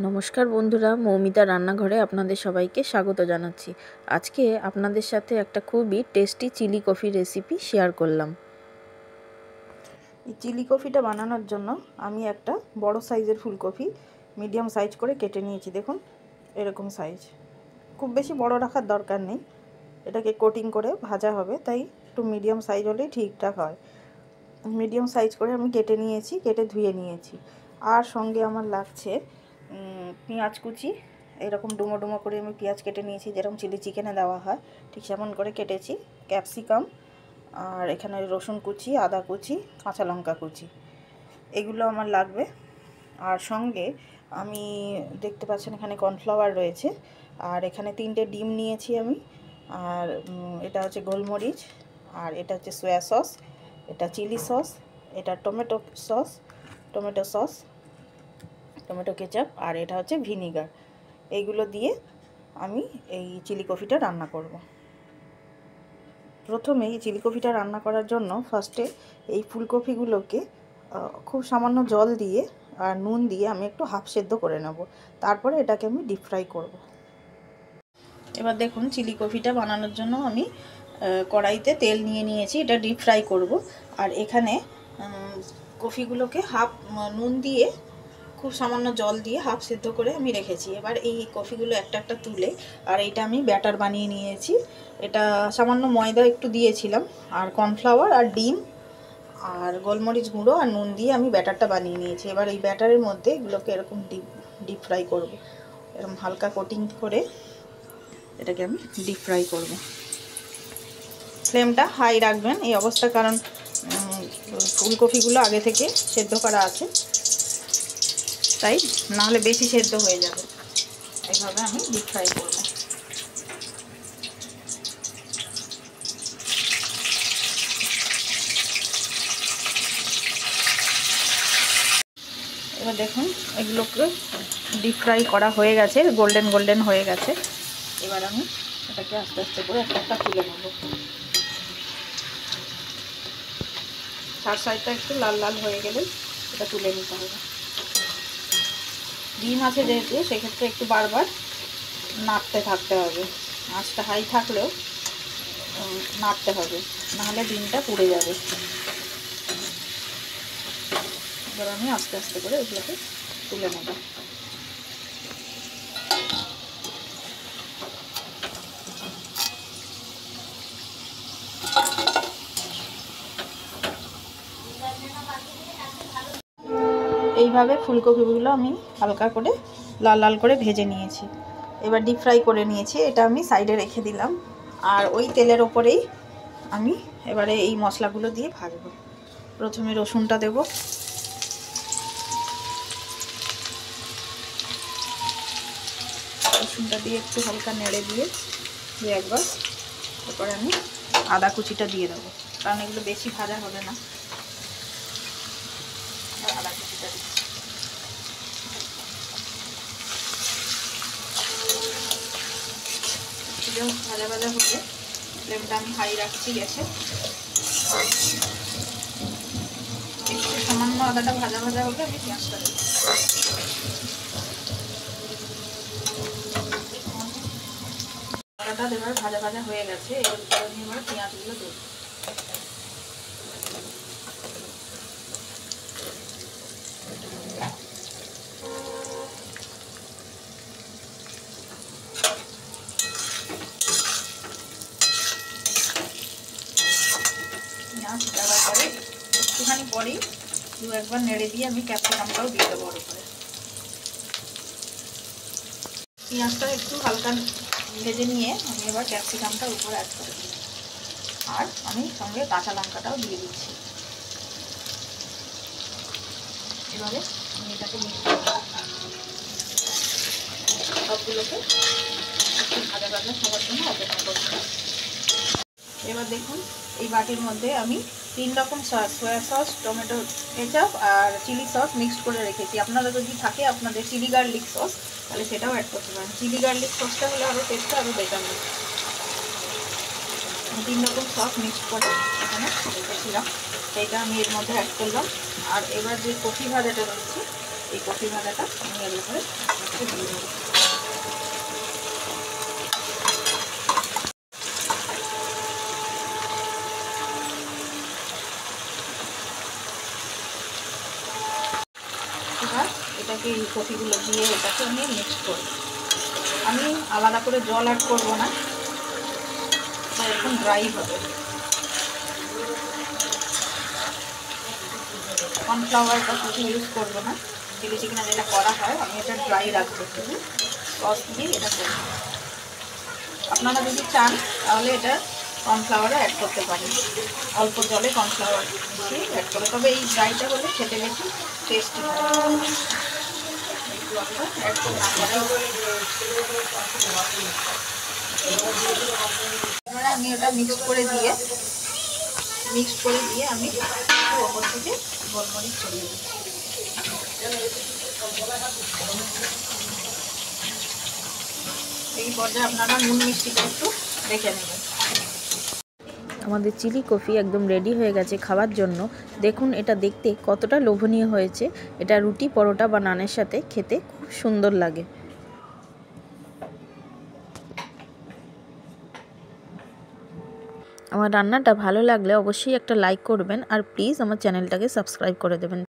নমস্কার বন্ধুরা, মৌমিতা রান্নাঘরে আপনাদের সবাইকে স্বাগত জানাচ্ছি। আজকে আপনাদের সাথে একটা খুবই tasty chilli coffee recipe share করলাম। এই চিলি কফিটা বানানোর জন্য আমি একটা বড় সাইজের ফুলকপি মিডিয়াম সাইজ করে কেটে নিয়েছি। দেখুন এরকম সাইজ, খুব বেশি বড় রাখার দরকার নেই। এটাকে কোটিং করে ভাজা হবে, তাই একটু মিডিয়াম সাইজ হলেই ঠিকঠাক হয়। মিডিয়াম সাইজ করে আমি কেটে নিয়েছি, কেটে ধুয়ে নিয়েছি। আর সঙ্গে আমার লাগছে পেঁয়াজ কুচি। এরকম ডুমো ডুমো করে আমি পেঁয়াজ কেটে নিয়েছি, যেরকম চিলি চিকেনে দেওয়া হয় ঠিক সেমন করে কেটেছি। ক্যাপসিকাম, আর এখানে রসুন কুচি, আদা কুচি, কাঁচা লঙ্কা কুচি, এগুলো আমার লাগবে। আর সঙ্গে আমি দেখতে পাচ্ছেন এখানে কর্নফ্লাওয়ার রয়েছে, আর এখানে 3টে ডিম নিয়েছি আমি। আর এটা হচ্ছে গোলমরিচ, আর এটা হচ্ছে সয়া সস, এটা চিলি সস, এটা টমেটো সস, টমেটো কেচাপ, আর এটা হচ্ছে ভিনিগার। এইগুলো দিয়ে আমি এই চিলি কফিটা রান্না করব। প্রথমে এই চিলি কফিটা রান্না করার জন্য ফার্স্টে এই ফুলকপিগুলোকে খুব সামান্য জল দিয়ে আর নুন দিয়ে আমি একটু হাফ সেদ্ধ করে নেব। তারপরে এটাকে আমি ডিপ ফ্রাই করব। এবার দেখুন চিলি কফিটা বানানোর জন্য আমি কড়াইতে তেল নিয়ে নিয়েছি, এটা ডিপ ফ্রাই করব। আর এখানে কফিগুলোকে হাফ নুন দিয়ে খুব সামান্য জল দিয়ে হাফ সেদ্ধ করে আমি রেখেছি। এবার এই কফিগুলো একটা একটা তুলে, আর এটা আমি ব্যাটার বানিয়ে নিয়েছি। এটা সামান্য ময়দা একটু দিয়েছিলাম, আর কর্নফ্লাওয়ার আর ডিম আর গোলমরিচ গুঁড়ো আর নুন দিয়ে আমি ব্যাটারটা বানিয়ে নিয়েছি। এবার এই ব্যাটারের মধ্যে এগুলোকে এরকম ডিপ ফ্রাই করব। এরকম হালকা কোটিং করে এটাকে আমি ডিপ ফ্রাই করব। ফ্লেমটা হাই রাখবেন এই অবস্থা, কারণ ফুলকপিগুলো আগে থেকে সেদ্ধ করা আছে, তাই নাহলে বেশি সেদ্ধ হয়ে যাবে। এইভাবে আমি ডিপ ফ্রাই করব। এবার দেখুন এগুলোকে ডিপ ফ্রাই করা হয়ে গেছে, গোল্ডেন গোল্ডেন হয়ে গেছে। এবার আমি এটাকে আস্তে আস্তে করে একটা একটা তুলে নেব। চার সাইডটা একটু লাল লাল হয়ে গেলে এটা তুলে নিতে হবে। ডিম আছে যেহেতু, সেক্ষেত্রে একটু বারবার নাড়তে থাকতে হবে। আঁচটা হাই থাকলেও নাড়তে হবে, নাহলে ডিমটা পুড়ে যাবে। এবার আমি আস্তে আস্তে করে এগুলোকে তুলে নেব। এইভাবে ফুলকপিগুলো আমি হালকা করে লাল লাল করে ভেজে নিয়েছি। এবার ডিপ ফ্রাই করে নিয়েছি, এটা আমি সাইডে রেখে দিলাম। আর ওই তেলের ওপরেই আমি এবারে এই মশলাগুলো দিয়ে ভাজবো। প্রথমে রসুনটা দেব, রসুনটা দিয়ে একটু হালকা নেড়ে দিয়ে একবার, তারপরে আমি আদা কুচিটা দিয়ে দেবো, কারণ এগুলো বেশি ভাজা হবে না। আদা কুচিটা দিচ্ছি। ভাজা ভাজা হলে ফ্লেমটা আমি হাই রাখছি গ্যাসে। একটু সামান্য আদাটা ভাজা ভাজা হলে আমি পেঁয়াজটা দেবো। আদাটা এবার ভাজা ভাজা হয়ে গেছে, এবার আমি এবার পেঁয়াজগুলো দেবো। দেওয়ার পরে একটুখানি পরেই একবার নেড়ে দিয়ে আমি ক্যাপসিকামটাও দিয়ে দেবো ওর উপরে। পেঁয়াজটা একটু হালকা ভেজে নিয়ে আমি এবার ক্যাপসিকামটা উপরে অ্যাড করে দিই, আর আমি সঙ্গে কাঁচা লঙ্কাটাও দিয়ে দিচ্ছি। এবারে আমি এটাকে সবগুলোকে একটু ভাজা ভাজা সবার জন্য অপেক্ষা করছি। এবার দেখুন এই বাটির মধ্যে আমি 3 রকম sauce, soy sauce, tomato ketchup আর চিলি সস মিক্সড করে রেখেছি। আপনারা যদি থাকে আপনাদের চিলি গার্লিক সস, তাহলে সেটাও অ্যাড করতে পারেন। চিলি গার্লিক সসটা হলে আরও টেস্টটা আরও বেটার হয়। 3 রকম সস মিক্সড করে এখানে রেখেছিলাম, সেইটা আমি এর মধ্যে অ্যাড করলাম। আর এবার যে কফি ভাজাটা রয়েছে, এই কফি ভাজাটা আমি এর উপরে একটু দিয়ে দেবো। এবার এটাকে এই কফিগুলো দিয়ে এটাকে আমি মিক্স করব। আমি আলাদা করে জল অ্যাড করব না, এখন ড্রাই হবে। কর্নফ্লাওয়ারটা কিছু ইউজ করবো না, চিলি চিকেনে যেটা করা হয় আমি এটা ড্রাই রাখবো, শুধু সস দিয়ে এটা করবো। আপনারা যদি চান তাহলে এটা কর্নফ্লাওয়ারও অ্যাড করতে পারেন, অল্প জলে কর্নফ্লাওয়ার মিশিয়ে অ্যাড করে, তবে এই ড্রাইটা হলে খেতে বেশি টেস্টি হয়। এবারে আমি ওটা মিক্সড করে দিয়ে আমি ওপর থেকে গোলমরিচ ছড়িয়ে দিই। এই পর্যায়ে আপনারা নুন মিষ্টিটা একটু দেখে নেবেন। আমাদের চিলি কফি একদম রেডি হয়ে গেছে খাওয়ার জন্য। দেখুন এটা দেখতে কতটা লোভনীয় হয়েছে। এটা রুটি, পরোটা বা নানের সাথে খেতে খুব সুন্দর লাগে। আমার রান্নাটা ভালো লাগলে অবশ্যই একটা লাইক করবেন, আর প্লিজ আমার চ্যানেলটাকে সাবস্ক্রাইব করে দেবেন।